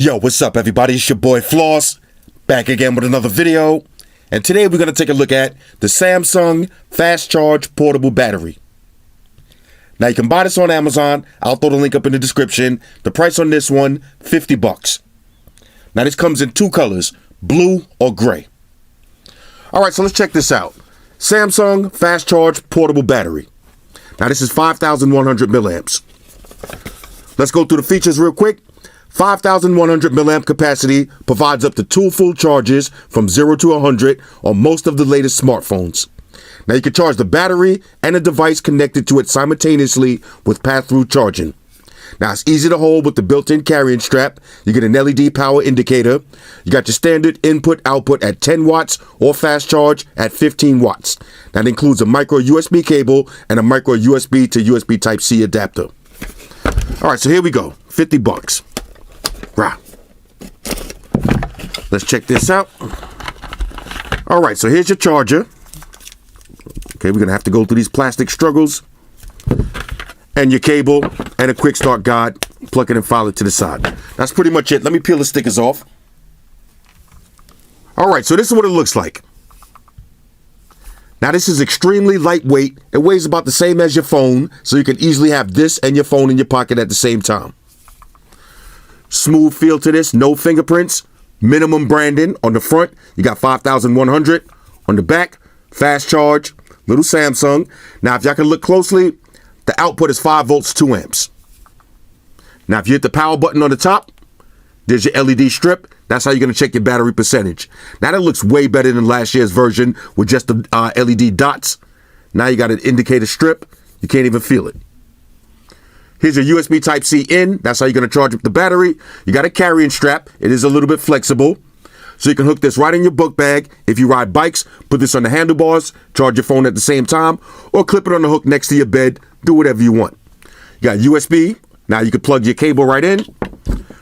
Yo, what's up everybody? It's your boy Floss, back again with another video. And today we're going to take a look at the Samsung Fast Charge Portable Battery. Now you can buy this on Amazon. I'll throw the link up in the description. The price on this one, $50. Now this comes in two colors, blue or gray. Alright, so let's check this out. Samsung Fast Charge Portable Battery. Now this is 5,100 milliamps. Let's go through the features real quick. 5,100 milliamp capacity provides up to 2 full charges from 0 to 100 on most of the latest smartphones. Now you can charge the battery and a device connected to it simultaneously with pass-through charging. Now it's easy to hold with the built-in carrying strap. You get an LED power indicator. You got your standard input-output at 10 watts or fast charge at 15 watts. That includes a micro USB cable and a micro USB to USB Type-C adapter. All right, so here we go, $50. Rah. Let's check this out. All right, so here's your charger. Okay, we're gonna have to go through these plastic struggles. And your cable and a quick start guide. Plug it and file it to the side. That's pretty much it. Let me peel the stickers off. All right, so this is what it looks like. Now this is extremely lightweight. It weighs about the same as your phone, so you can easily have this and your phone in your pocket at the same time. Smooth feel to this, no fingerprints, minimum branding. On the front, you got 5,100. On the back, fast charge, little Samsung. Now, if y'all can look closely, the output is 5 volts, 2 amps. Now, if you hit the power button on the top, there's your LED strip. That's how you're going to check your battery percentage. Now, that looks way better than last year's version with just the LED dots. Now you got an indicator strip. You can't even feel it. Here's your USB Type-C in. That's how you're going to charge up the battery. You got a carrying strap. It is a little bit flexible. So you can hook this right in your book bag. If you ride bikes, put this on the handlebars, charge your phone at the same time, or clip it on the hook next to your bed. Do whatever you want. You got USB. Now you can plug your cable right in.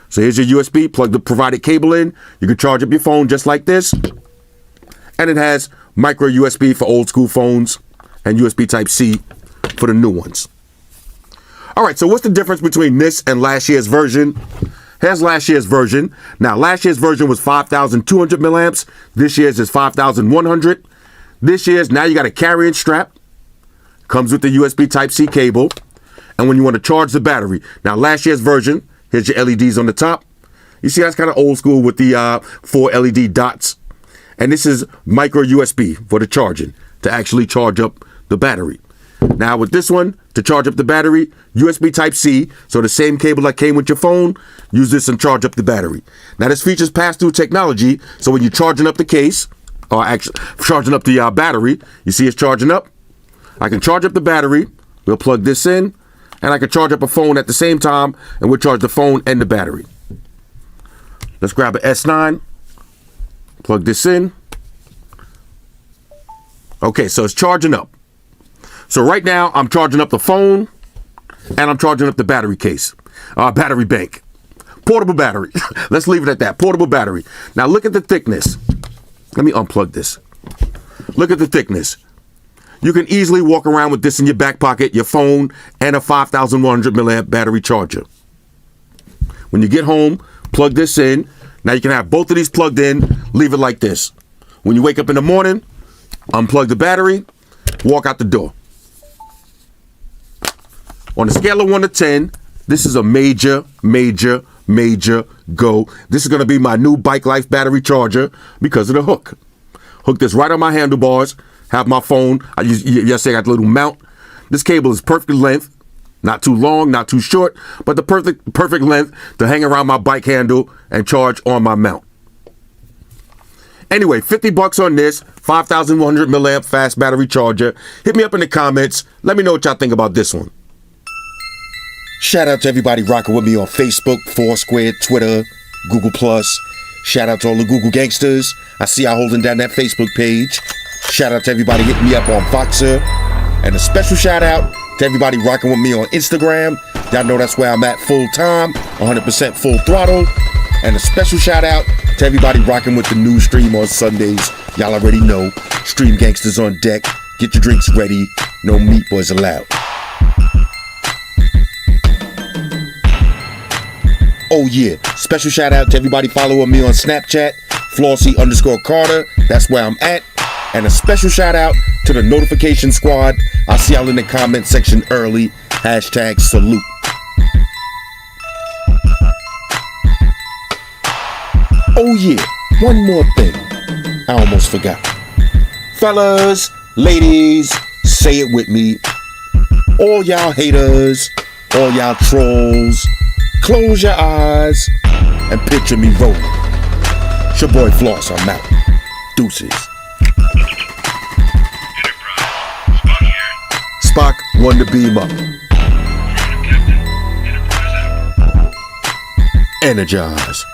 So here's your USB. Plug the provided cable in. You can charge up your phone just like this. And it has micro USB for old school phones and USB Type-C for the new ones. All right, so what's the difference between this and last year's version? Here's last year's version. Now, last year's version was 5,200 milliamps. This year's is 5,100. This year's, now you got a carrying strap. Comes with the USB Type-C cable. And when you want to charge the battery. Now, last year's version, here's your LEDs on the top. You see, that's kind of old school with the 4 LED dots. And this is micro USB for the charging, to actually charge up the battery. Now with this one, to charge up the battery, USB Type-C, so the same cable that came with your phone, use this and charge up the battery. Now this features pass-through technology, so when you're charging up the case, or actually charging up the battery, you see it's charging up. I can charge up the battery, we'll plug this in, and I can charge up a phone at the same time, and we'll charge the phone and the battery. Let's grab an S9, plug this in. Okay, so it's charging up. So right now, I'm charging up the phone, and I'm charging up the battery case, battery bank. Portable battery. Let's leave it at that. Portable battery. Now look at the thickness. Let me unplug this. Look at the thickness. You can easily walk around with this in your back pocket, your phone, and a 5,100 milliamp battery charger. When you get home, plug this in. Now you can have both of these plugged in, leave it like this. When you wake up in the morning, unplug the battery, walk out the door. On a scale of 1 to 10, this is a major go. This is going to be my new Bike Life battery charger because of the hook. Hook this right on my handlebars, have my phone. I got the little mount. This cable is perfect length, not too long, not too short, but the perfect length to hang around my bike handle and charge on my mount. Anyway, $50 on this, 5,100 milliamp fast battery charger. Hit me up in the comments. Let me know what y'all think about this one. Shout out to everybody rocking with me on Facebook, Foursquare, Twitter, Google+. Shout out to all the Google gangsters. I see y'all holding down that Facebook page. Shout out to everybody hitting me up on Voxer. And a special shout out to everybody rocking with me on Instagram. Y'all know that's where I'm at full time, 100% full throttle. And a special shout out to everybody rocking with the new stream on Sundays. Y'all already know, Stream Gangsters on deck. Get your drinks ready. No meat boys allowed. Oh yeah, special shout out to everybody following me on Snapchat, Flossy_Carter, that's where I'm at. And a special shout out to the notification squad. I'll see y'all in the comment section early. #salute. Oh yeah, one more thing. I almost forgot. Fellas, ladies, say it with me. All y'all haters, all y'all trolls, close your eyes and picture me rolling. It's your boy Floss, I'm out. Deuces. Spock, one to beam up. Energize.